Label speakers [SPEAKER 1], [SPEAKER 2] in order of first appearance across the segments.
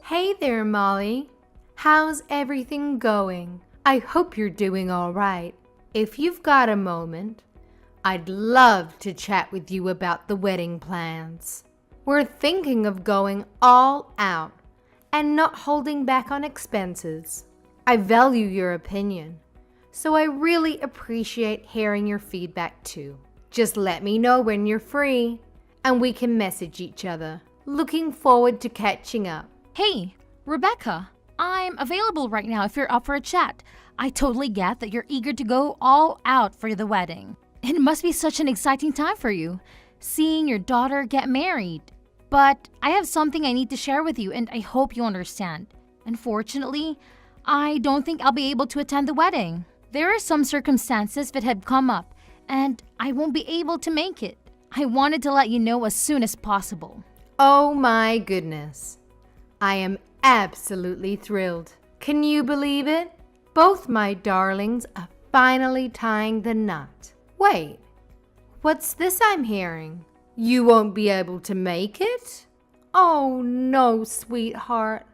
[SPEAKER 1] Hey there, Molly. How's everything going? I hope you're doing all right. If you've got a moment, I'd love to chat with you about the wedding plans. We're thinking of going all out and not holding back on expenses. I value your opinion, so I really appreciate hearing your feedback too. Just let me know when you're free and we can message each other. Looking forward to catching up.
[SPEAKER 2] Hey, Rebecca, I'm available right now if you're up for a chat. I totally get that you're eager to go all out for the wedding. It must be such an exciting time for you, seeing your daughter get married. But I have something I need to share with you, and I hope you understand. Unfortunately, I don't think I'll be able to attend the wedding. There are some circumstances that have come up, and I won't be able to make it. I wanted to let you know as soon as possible.
[SPEAKER 1] Oh my goodness. I am absolutely thrilled. Can you believe it? Both my darlings are finally tying the knot. Wait, what's this I'm hearing? You won't be able to make it? Oh no, sweetheart.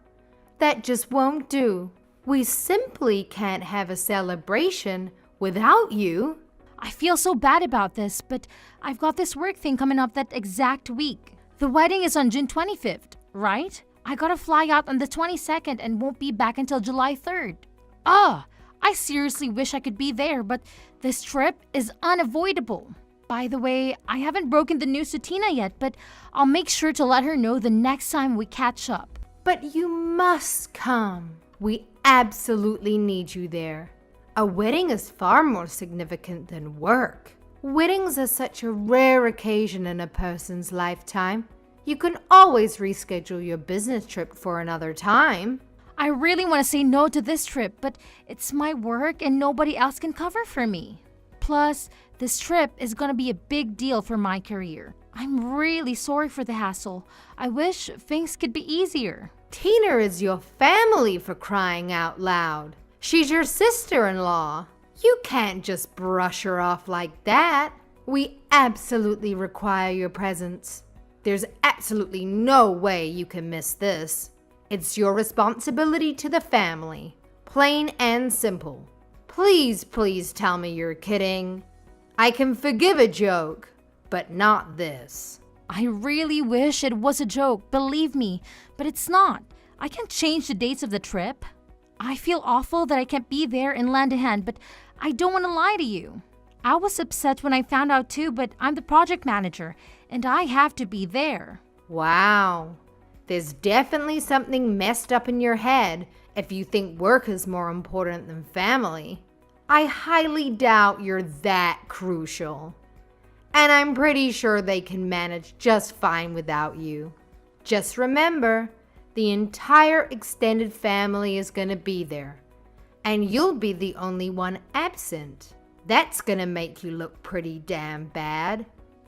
[SPEAKER 1] That just won't do. We simply can't have a celebration without you.
[SPEAKER 2] I feel so bad about this, but I've got this work thing coming up that exact week. The wedding is on June 25th, right? I gotta fly out on the 22nd and won't be back until July 3rd. I seriously wish I could be there, but this trip is unavoidable. By the way, I haven't broken the news to Tina yet, but I'll make sure to let her know the next time we catch up.
[SPEAKER 1] But you must come. We absolutely need you there. A wedding is far more significant than work. Weddings are such a rare occasion in a person's lifetime. You can always reschedule your business trip for another time.
[SPEAKER 2] I really want to say no to this trip, but it's my work and nobody else can cover for me. Plus, this trip is going to be a big deal for my career. I'm really sorry for the hassle. I wish things could be easier.
[SPEAKER 1] Tina is your family, for crying out loud. She's your sister-in-law. You can't just brush her off like that. We absolutely require your presence. There's absolutely no way you can miss this. It's your responsibility to the family. Plain and simple. Please, please tell me you're kidding. I can forgive a joke, but not this.
[SPEAKER 2] I really wish it was a joke, believe me, but it's not. I can't change the dates of the trip. I feel awful that I can't be there and lend a hand, but I don't want to lie to you. I was upset when I found out too, but I'm the project manager, and I have to be there.
[SPEAKER 1] Wow. There's definitely something messed up in your head if you think work is more important than family. I highly doubt you're that crucial. And I'm pretty sure they can manage just fine without you. Just remember, the entire extended family is going to be there. And you'll be the only one absent. That's going to make you look pretty damn bad.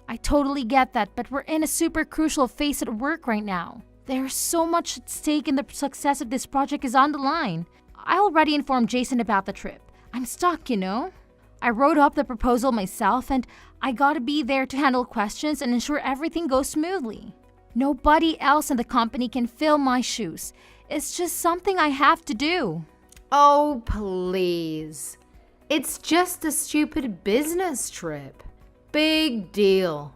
[SPEAKER 2] I totally get that, but we're in a super crucial phase at work right now. There's so much at stake and the success of this project is on the line. I already informed Jason about the trip. I'm stuck, you know? I wrote up the proposal myself and I gotta be there to handle questions and ensure everything goes smoothly. Nobody else in the company can fill my shoes. It's just something I have to do.
[SPEAKER 1] Oh, please. It's just a stupid business trip. Big deal.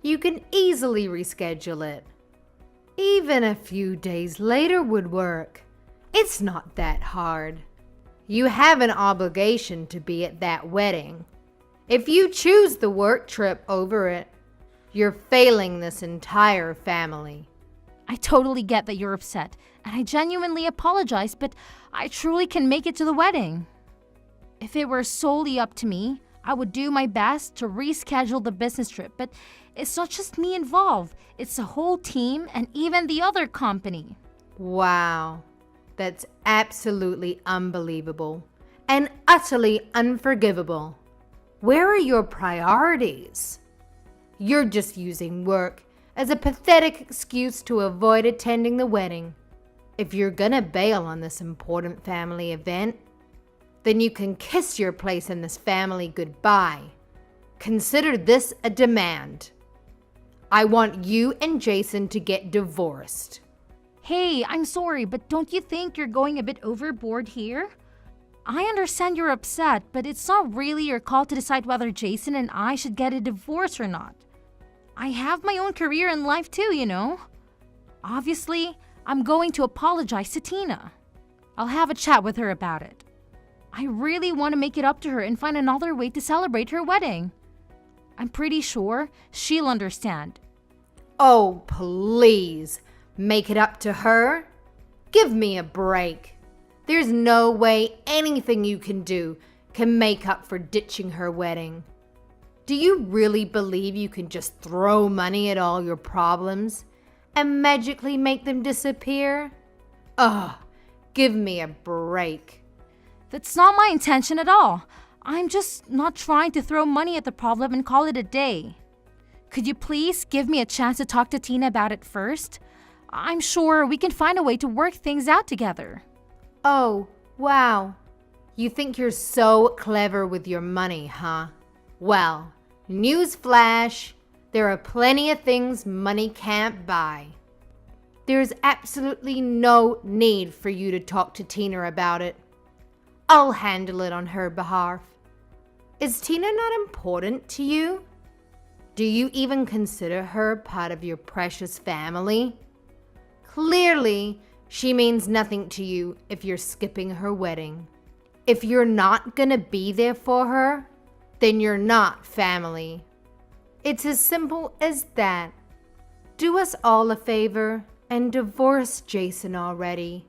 [SPEAKER 1] You can easily reschedule it. Even a few days later would work. It's not that hard. You have an obligation to be at that wedding. If you choose the work trip over it, you're failing this entire family.
[SPEAKER 2] I totally get that you're upset, and I genuinely apologize, but I truly can make it to the wedding. If it were solely up to me, I would do my best to reschedule the business trip, but it's not just me involved. It's the whole team and even the other company.
[SPEAKER 1] Wow, that's absolutely unbelievable and utterly unforgivable. Where are your priorities? You're just using work as a pathetic excuse to avoid attending the wedding. If you're gonna bail on this important family event, then you can kiss your place in this family goodbye. Consider this a demand. I want you and Jason to get divorced.
[SPEAKER 2] Hey, I'm sorry, but don't you think you're going a bit overboard here? I understand you're upset, but it's not really your call to decide whether Jason and I should get a divorce or not. I have my own career in life too, you know. Obviously, I'm going to apologize to Tina. I'll have a chat with her about it. I really want to make it up to her and find another way to celebrate her wedding. I'm pretty sure she'll understand.
[SPEAKER 1] Oh, please. Make it up to her? Give me a break. There's no way anything you can do can make up for ditching her wedding. Do you really believe you can just throw money at all your problems and magically make them disappear? Ugh, give me a break.
[SPEAKER 2] That's not my intention at all. I'm just not trying to throw money at the problem and call it a day. Could you please give me a chance to talk to Tina about it first? I'm sure we can find a way to work things out together.
[SPEAKER 1] Oh, wow. You think you're so clever with your money, huh? Well, newsflash, there are plenty of things money can't buy. There's absolutely no need for you to talk to Tina about it. I'll handle it on her behalf. Is Tina not important to you? Do you even consider her part of your precious family? Clearly, she means nothing to you if you're skipping her wedding. If you're not gonna be there for her, then you're not family. It's as simple as that. Do us all a favor and divorce Jason already.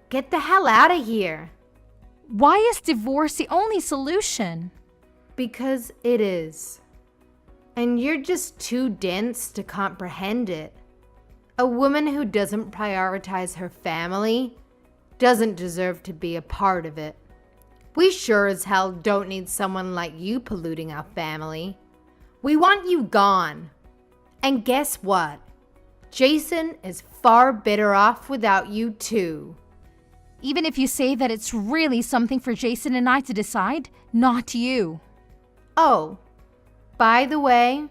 [SPEAKER 1] Get the hell out of here.
[SPEAKER 2] Why is divorce the only solution?
[SPEAKER 1] Because it is. And you're just too dense to comprehend it. A woman who doesn't prioritize her family doesn't deserve to be a part of it. We sure as hell don't need someone like you polluting our family. We want you gone. And guess what? Jason is far better off without you too.
[SPEAKER 2] Even if you say that it's really something for Jason and I to decide, not you.
[SPEAKER 1] Oh, by the way,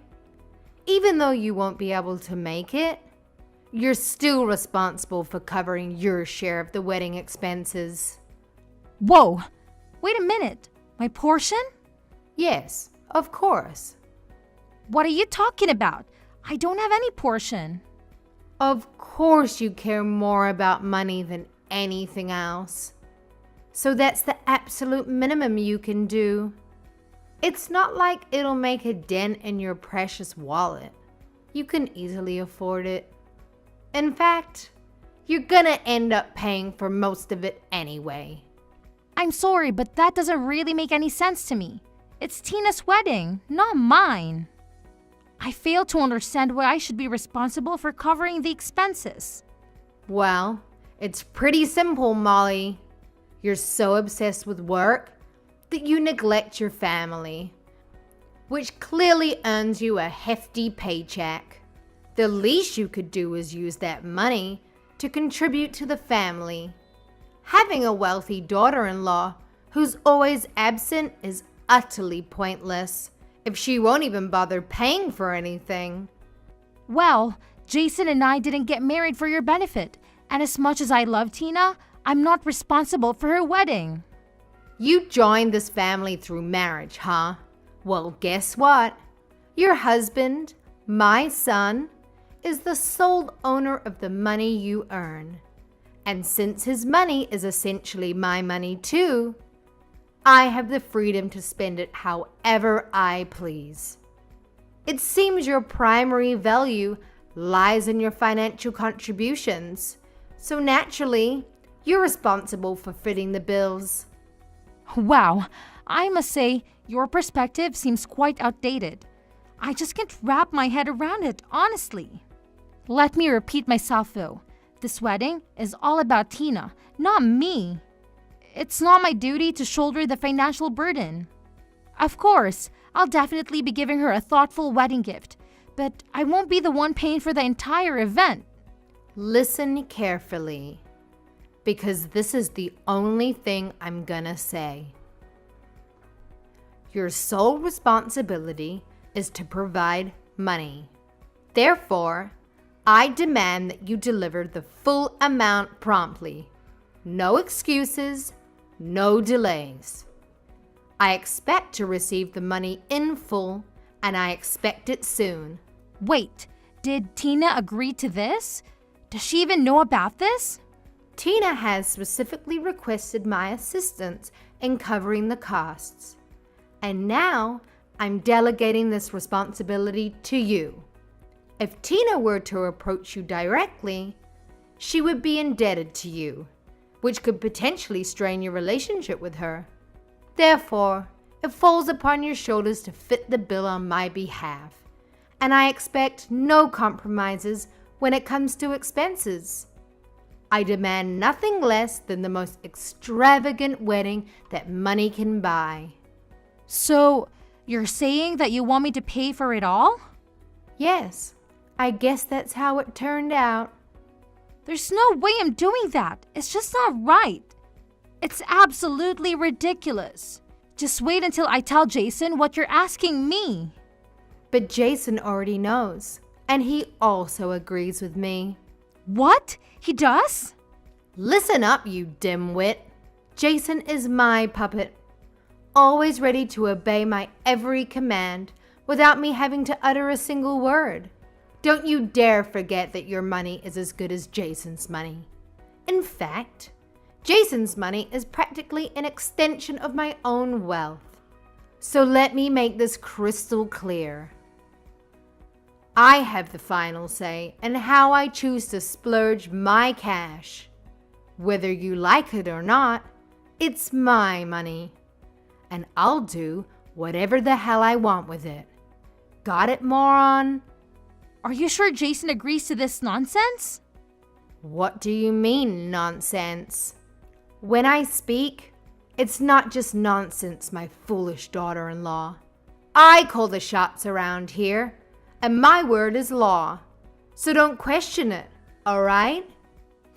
[SPEAKER 1] even though you won't be able to make it, you're still responsible for covering your share of the wedding expenses.
[SPEAKER 2] Whoa, wait a minute. My portion?
[SPEAKER 1] Yes, of course.
[SPEAKER 2] What are you talking about? I don't have any portion.
[SPEAKER 1] Of course you care more about money than anything else. So that's the absolute minimum you can do. It's not like it'll make a dent in your precious wallet. You can easily afford it. In fact, you're gonna end up paying for most of it anyway.
[SPEAKER 2] I'm sorry, but that doesn't really make any sense to me. It's Tina's wedding, not mine. I fail to understand why I should be responsible for covering the expenses.
[SPEAKER 1] Well, it's pretty simple, Molly. You're so obsessed with work that you neglect your family, which clearly earns you a hefty paycheck. The least you could do is use that money to contribute to the family. Having a wealthy daughter-in-law who's always absent is utterly pointless if she won't even bother paying for anything.
[SPEAKER 2] Well, Jason and I didn't get married for your benefit, and as much as I love Tina, I'm not responsible for her wedding.
[SPEAKER 1] You joined this family through marriage, huh? Well, guess what? Your husband, my son, is the sole owner of the money you earn. And since his money is essentially my money too, I have the freedom to spend it however I please. It seems your primary value lies in your financial contributions, so naturally, you're responsible for footing the bills.
[SPEAKER 2] Wow, I must say, your perspective seems quite outdated. I just can't wrap my head around it, honestly. Let me repeat myself though. This wedding is all about Tina, not me. It's not my duty to shoulder the financial burden. Of course, I'll definitely be giving her a thoughtful wedding gift, but I won't be the one paying for the entire event.
[SPEAKER 1] Listen carefully, because this is the only thing I'm gonna say. Your sole responsibility is to provide money. Therefore, I demand that you deliver the full amount promptly. No excuses, no delays. I expect to receive the money in full, and I expect it soon.
[SPEAKER 2] Wait, did Tina agree to this? Does she even know about this?
[SPEAKER 1] Tina has specifically requested my assistance in covering the costs. And now I'm delegating this responsibility to you. If Tina were to approach you directly, she would be indebted to you, which could potentially strain your relationship with her. Therefore, it falls upon your shoulders to fit the bill on my behalf, and I expect no compromises when it comes to expenses. I demand nothing less than the most extravagant wedding that money can buy.
[SPEAKER 2] So, you're saying that you want me to pay for it all?
[SPEAKER 1] Yes, I guess that's how it turned out.
[SPEAKER 2] There's no way I'm doing that. It's just not right. It's absolutely ridiculous. Just wait until I tell Jason what you're asking me.
[SPEAKER 1] But Jason already knows, and he also agrees with me.
[SPEAKER 2] What? He does?
[SPEAKER 1] Listen up, you dimwit. Jason is my puppet, always ready to obey my every command without me having to utter a single word. Don't you dare forget that your money is as good as Jason's money. In fact, Jason's money is practically an extension of my own wealth. So let me make this crystal clear. I have the final say in how I choose to splurge my cash. Whether you like it or not, it's my money. And I'll do whatever the hell I want with it. Got it, moron?
[SPEAKER 2] Are you sure Jason agrees to this nonsense?
[SPEAKER 1] What do you mean, nonsense? When I speak, it's not just nonsense, my foolish daughter-in-law. I call the shots around here, and my word is law. So don't question it, all right?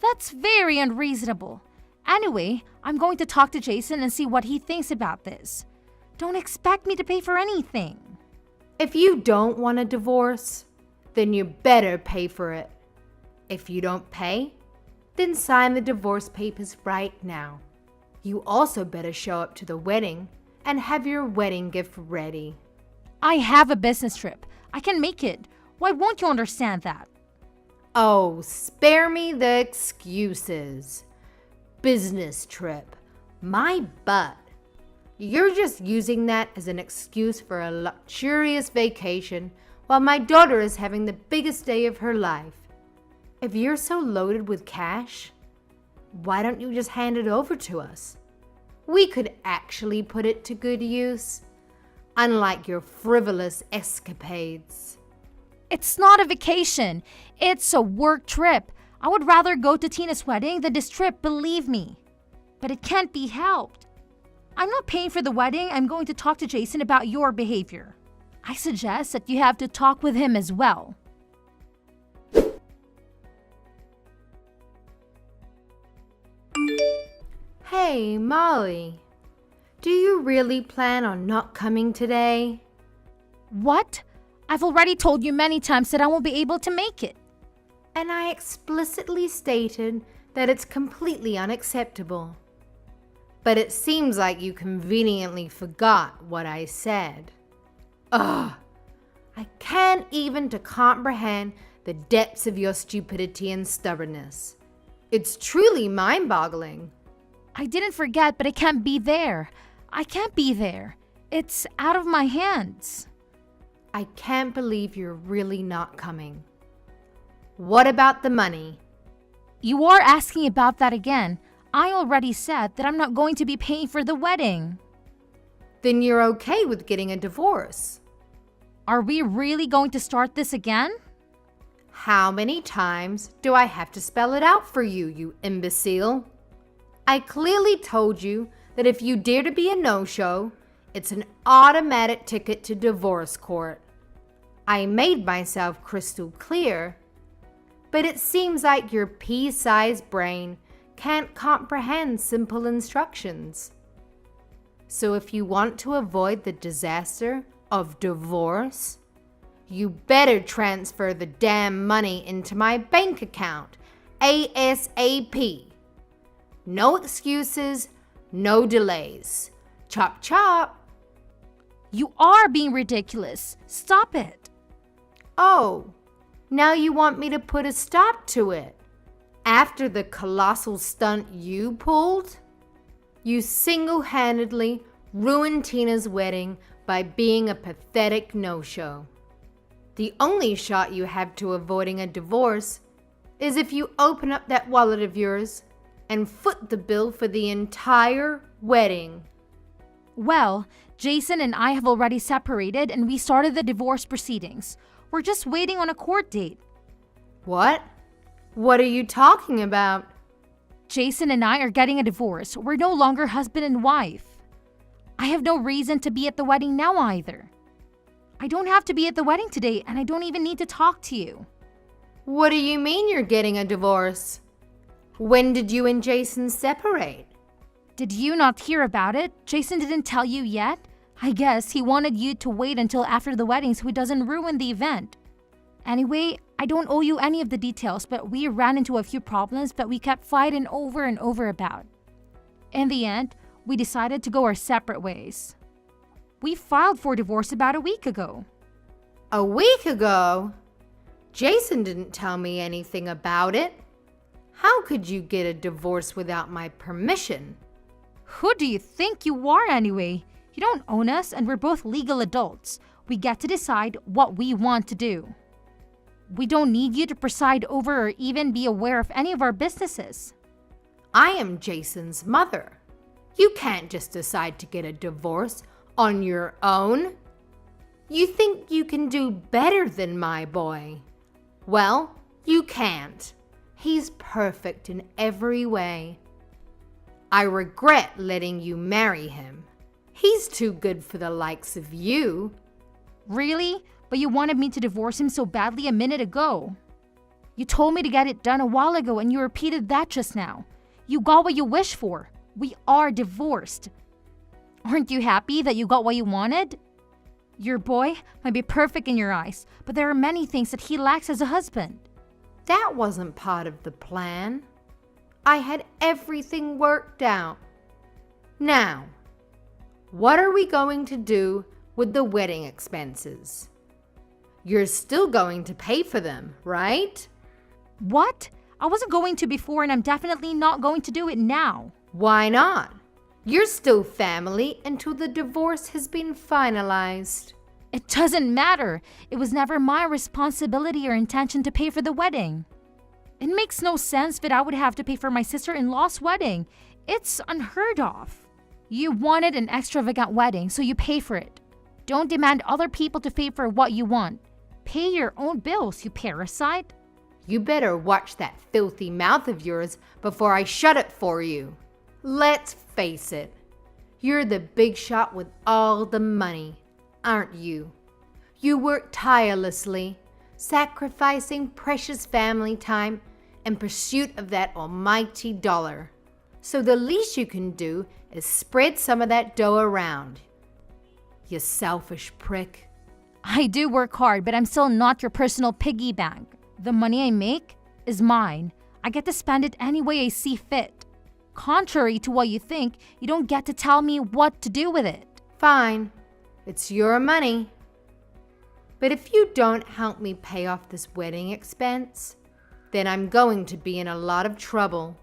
[SPEAKER 2] That's very unreasonable. Anyway, I'm going to talk to Jason and see what he thinks about this. Don't expect me to pay for anything.
[SPEAKER 1] If you don't want a divorce, then you better pay for it. If you don't pay, then sign the divorce papers right now. You also better show up to the wedding and have your wedding gift ready.
[SPEAKER 2] I have a business trip. I can make it. Why won't you understand that?
[SPEAKER 1] Oh, spare me the excuses. Business trip. My butt. You're just using that as an excuse for a luxurious vacation while my daughter is having the biggest day of her life. If you're so loaded with cash, why don't you just hand it over to us? We could actually put it to good use, unlike your frivolous escapades.
[SPEAKER 2] It's not a vacation. It's a work trip. I would rather go to Tina's wedding than this trip, believe me. But it can't be helped. I'm not paying for the wedding. I'm going to talk to Jason about your behavior. I suggest that you have to talk with him as well.
[SPEAKER 1] Hey, Molly. Do you really plan on not coming today?
[SPEAKER 2] What? I've already told you many times that I won't be able to make it.
[SPEAKER 1] And I explicitly stated that it's completely unacceptable. But it seems like you conveniently forgot what I said. Ugh! I can't even to comprehend the depths of your stupidity and stubbornness. It's truly mind-boggling.
[SPEAKER 2] I didn't forget, but I can't be there. I can't be there. It's out of my hands.
[SPEAKER 1] I can't believe you're really not coming. What about the money?
[SPEAKER 2] You are asking about that again. I already said that I'm not going to be paying for the wedding.
[SPEAKER 1] Then you're okay with getting a divorce.
[SPEAKER 2] Are we really going to start this again?
[SPEAKER 1] How many times do I have to spell it out for you, you imbecile? I clearly told you that if you dare to be a no-show, it's an automatic ticket to divorce court. I made myself crystal clear, but it seems like your pea-sized brain can't comprehend simple instructions. So if you want to avoid the disaster of divorce, You better transfer the damn money into my bank account, ASAP. No excuses, no delays. Chop chop.
[SPEAKER 2] You are being ridiculous. Stop it.
[SPEAKER 1] Oh, now you want me to put a stop to it? After the colossal stunt you pulled? You single-handedly ruined Tina's wedding by being a pathetic no-show. The only shot you have to avoiding a divorce is if you open up that wallet of yours and foot the bill for the entire wedding.
[SPEAKER 2] Well, Jason and I have already separated and we started the divorce proceedings. We're just waiting on a court date.
[SPEAKER 1] What? What are you talking about?
[SPEAKER 2] Jason and I are getting a divorce. We're no longer husband and wife. I have no reason to be at the wedding now either. I don't have to be at the wedding today and I don't even need to talk to you.
[SPEAKER 1] What do you mean you're getting a divorce? When did you and Jason separate?
[SPEAKER 2] Did you not hear about it? Jason didn't tell you yet? I guess he wanted you to wait until after the wedding so he doesn't ruin the event. Anyway, I don't owe you any of the details, but we ran into a few problems that we kept fighting over and over about. In the end, we decided to go our separate ways. We filed for divorce about a week ago.
[SPEAKER 1] A week ago? Jason didn't tell me anything about it. How could you get a divorce without my permission?
[SPEAKER 2] Who do you think you are anyway? You don't own us and we're both legal adults. We get to decide what we want to do. We don't need you to preside over or even be aware of any of our businesses.
[SPEAKER 1] I am Jason's mother. You can't just decide to get a divorce on your own. You think you can do better than my boy? Well, you can't. He's perfect in every way. I regret letting you marry him. He's too good for the likes of you.
[SPEAKER 2] Really? But you wanted me to divorce him so badly a minute ago. You told me to get it done a while ago and you repeated that just now. You got what you wished for. We are divorced. Aren't you happy that you got what you wanted? Your boy might be perfect in your eyes, but there are many things that he lacks as a husband.
[SPEAKER 1] That wasn't part of the plan. I had everything worked out. Now, what are we going to do with the wedding expenses? You're still going to pay for them, right?
[SPEAKER 2] What? I wasn't going to before and I'm definitely not going to do it now.
[SPEAKER 1] Why not? You're still family until the divorce has been finalized.
[SPEAKER 2] It doesn't matter. It was never my responsibility or intention to pay for the wedding. It makes no sense that I would have to pay for my sister-in-law's wedding. It's unheard of. You wanted an extravagant wedding, so you pay for it. Don't demand other people to pay for what you want. Pay your own bills, you parasite.
[SPEAKER 1] You better watch that filthy mouth of yours before I shut it for you. Let's face it, you're the big shot with all the money, aren't you? You work tirelessly, sacrificing precious family time in pursuit of that almighty dollar. So the least you can do is spread some of that dough around. You selfish prick.
[SPEAKER 2] I do work hard, but I'm still not your personal piggy bank. The money I make is mine. I get to spend it any way I see fit. Contrary to what you think, you don't get to tell me what to do with it.
[SPEAKER 1] Fine, it's your money. But if you don't help me pay off this wedding expense, then I'm going to be in a lot of trouble.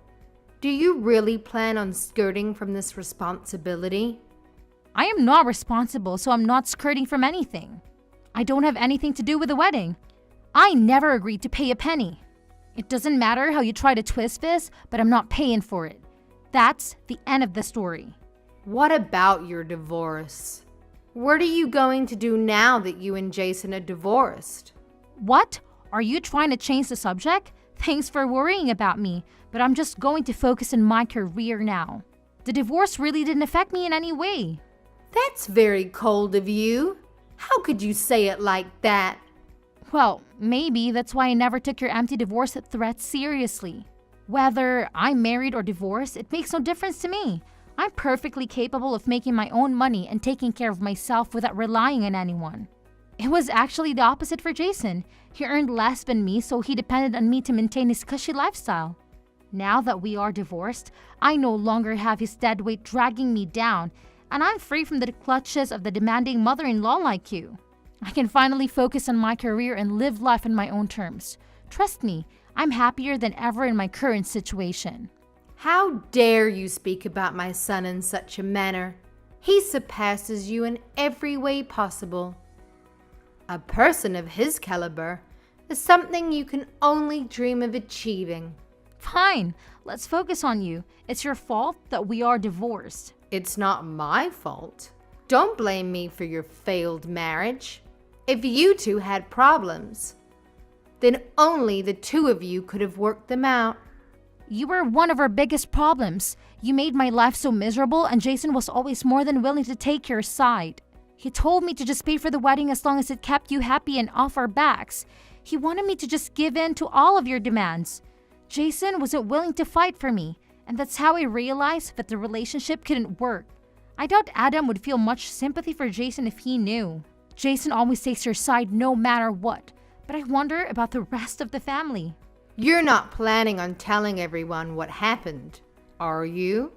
[SPEAKER 1] Do you really plan on skirting from this responsibility?
[SPEAKER 2] I am not responsible, so I'm not skirting from anything. I don't have anything to do with the wedding. I never agreed to pay a penny. It doesn't matter how you try to twist this, but I'm not paying for it. That's the end of the story.
[SPEAKER 1] What about your divorce? What are you going to do now that you and Jason are divorced?
[SPEAKER 2] What? Are you trying to change the subject? Thanks for worrying about me, but I'm just going to focus on my career now. The divorce really didn't affect me in any way.
[SPEAKER 1] That's very cold of you. How could you say it like that?
[SPEAKER 2] Well, maybe that's why I never took your empty divorce threats seriously. Whether I'm married or divorced, it makes no difference to me. I'm perfectly capable of making my own money and taking care of myself without relying on anyone. It was actually the opposite for Jason. He earned less than me, so he depended on me to maintain his cushy lifestyle. Now that we are divorced, I no longer have his dead weight dragging me down, and I'm free from the clutches of the demanding mother-in-law like you. I can finally focus on my career and live life on my own terms. Trust me, I'm happier than ever in my current situation.
[SPEAKER 1] How dare you speak about my son in such a manner? He surpasses you in every way possible. A person of his caliber is something you can only dream of achieving.
[SPEAKER 2] Fine, let's focus on you. It's your fault that we are divorced.
[SPEAKER 1] It's not my fault. Don't blame me for your failed marriage. If you two had problems, then only the two of you could have worked them out.
[SPEAKER 2] You were one of our biggest problems. You made my life so miserable, and Jason was always more than willing to take your side. He told me to just pay for the wedding as long as it kept you happy and off our backs. He wanted me to just give in to all of your demands. Jason wasn't willing to fight for me, and that's how I realized that the relationship couldn't work. I doubt Adam would feel much sympathy for Jason if he knew. Jason always takes your side no matter what, but I wonder about the rest of the family.
[SPEAKER 1] You're not planning on telling everyone what happened, are you?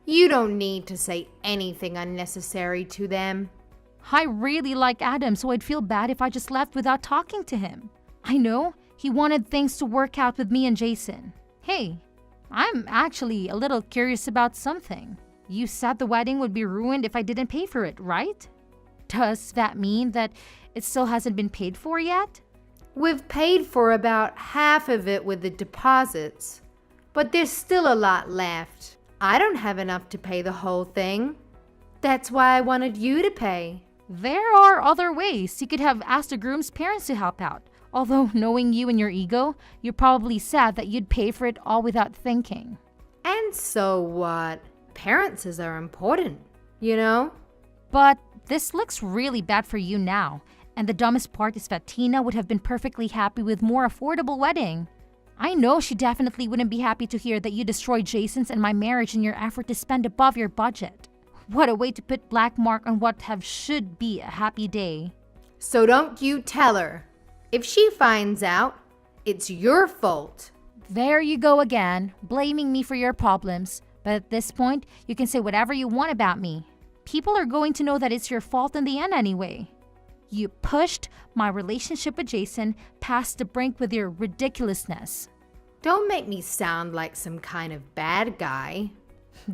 [SPEAKER 1] You don't need to say anything unnecessary to them.
[SPEAKER 2] I really like Adam, so I'd feel bad if I just left without talking to him. I know he wanted things to work out with me and Jason. Hey, I'm actually a little curious about something. You said the wedding would be ruined if I didn't pay for it, right? Does that mean that it still hasn't been paid for yet?
[SPEAKER 1] We've paid for about half of it with the deposits, but there's still a lot left. I don't have enough to pay the whole thing. That's why I wanted you to pay.
[SPEAKER 2] There are other ways. You could have asked the groom's parents to help out. Although, knowing you and your ego, you're probably sad that you'd pay for it all without thinking.
[SPEAKER 1] And so what? Parents are important, you know?
[SPEAKER 2] But this looks really bad for you now. And the dumbest part is that Tina would have been perfectly happy with more affordable wedding. I know she definitely wouldn't be happy to hear that you destroyed Jason's and my marriage in your effort to spend above your budget. What a way to put black mark on what should be a happy day.
[SPEAKER 1] So don't you tell her. If she finds out, it's your fault.
[SPEAKER 2] There you go again, blaming me for your problems. But at this point, you can say whatever you want about me. People are going to know that it's your fault in the end anyway. You pushed my relationship with Jason past the brink with your ridiculousness.
[SPEAKER 1] Don't make me sound like some kind of bad guy.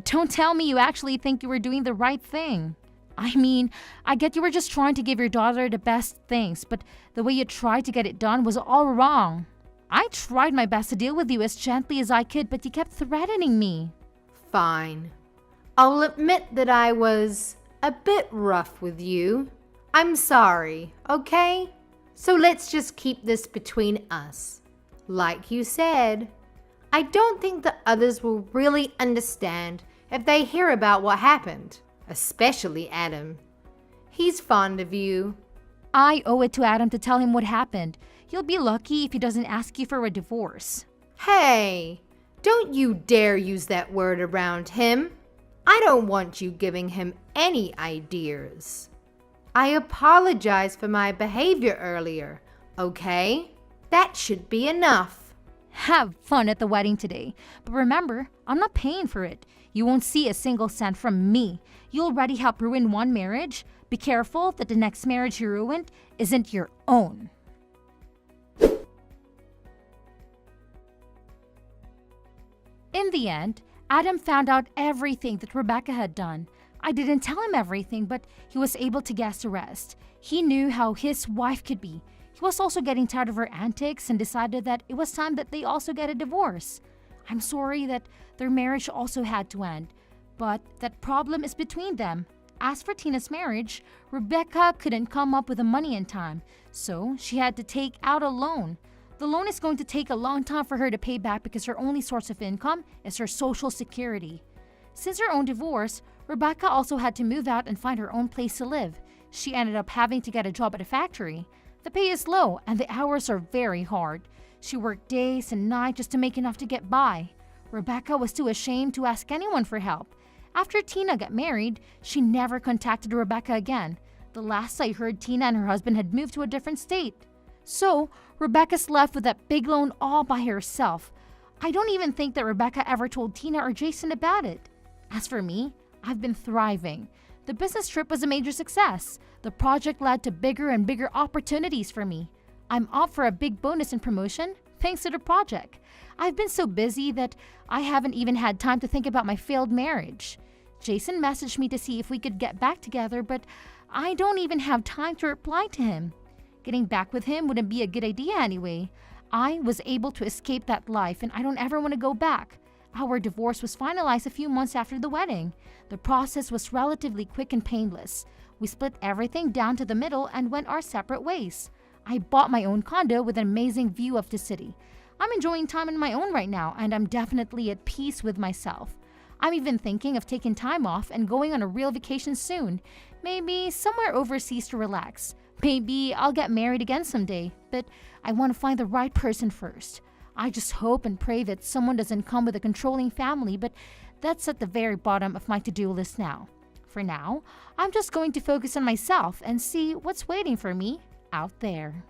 [SPEAKER 2] Don't tell me you actually think you were doing the right thing. I mean, I get you were just trying to give your daughter the best things, but the way you tried to get it done was all wrong. I tried my best to deal with you as gently as I could, but you kept threatening me.
[SPEAKER 1] Fine. I'll admit that I was a bit rough with you. I'm sorry, okay? So let's just keep this between us. Like you said, I don't think the others will really understand if they hear about what happened, especially Adam. He's fond of you.
[SPEAKER 2] I owe it to Adam to tell him what happened. You'll be lucky if he doesn't ask you for a divorce.
[SPEAKER 1] Hey, don't you dare use that word around him. I don't want you giving him any ideas. I apologize for my behavior earlier, okay? That should be enough.
[SPEAKER 2] Have fun at the wedding today. But remember, I'm not paying for it. You won't see a single cent from me. You already helped ruin one marriage. Be careful that the next marriage you ruined isn't your own. In the end, Adam found out everything that Rebecca had done. I didn't tell him everything, but he was able to guess the rest. He knew how his wife could be. He was also getting tired of her antics and decided that it was time that they also get a divorce. I'm sorry that their marriage also had to end, but that problem is between them. As for Tina's marriage, Rebecca couldn't come up with the money in time, so she had to take out a loan. The loan is going to take a long time for her to pay back because her only source of income is her Social Security. Since her own divorce, Rebecca also had to move out and find her own place to live. She ended up having to get a job at a factory. The pay is low and the hours are very hard. She worked days and nights just to make enough to get by. Rebecca was too ashamed to ask anyone for help. After Tina got married, she never contacted Rebecca again. The last I heard, Tina and her husband had moved to a different state. So, Rebecca's left with that big loan all by herself. I don't even think that Rebecca ever told Tina or Jason about it. As for me, I've been thriving. The business trip was a major success. The project led to bigger and bigger opportunities for me. I'm up for a big bonus and promotion thanks to the project. I've been so busy that I haven't even had time to think about my failed marriage. Jason messaged me to see if we could get back together, but I don't even have time to reply to him. Getting back with him wouldn't be a good idea anyway. I was able to escape that life and I don't ever want to go back. Our divorce was finalized a few months after the wedding. The process was relatively quick and painless. We split everything down to the middle and went our separate ways. I bought my own condo with an amazing view of the city. I'm enjoying time on my own right now and I'm definitely at peace with myself. I'm even thinking of taking time off and going on a real vacation soon. Maybe somewhere overseas to relax. Maybe I'll get married again someday, but I want to find the right person first. I just hope and pray that someone doesn't come with a controlling family, but that's at the very bottom of my to-do list now. For now, I'm just going to focus on myself and see what's waiting for me out there.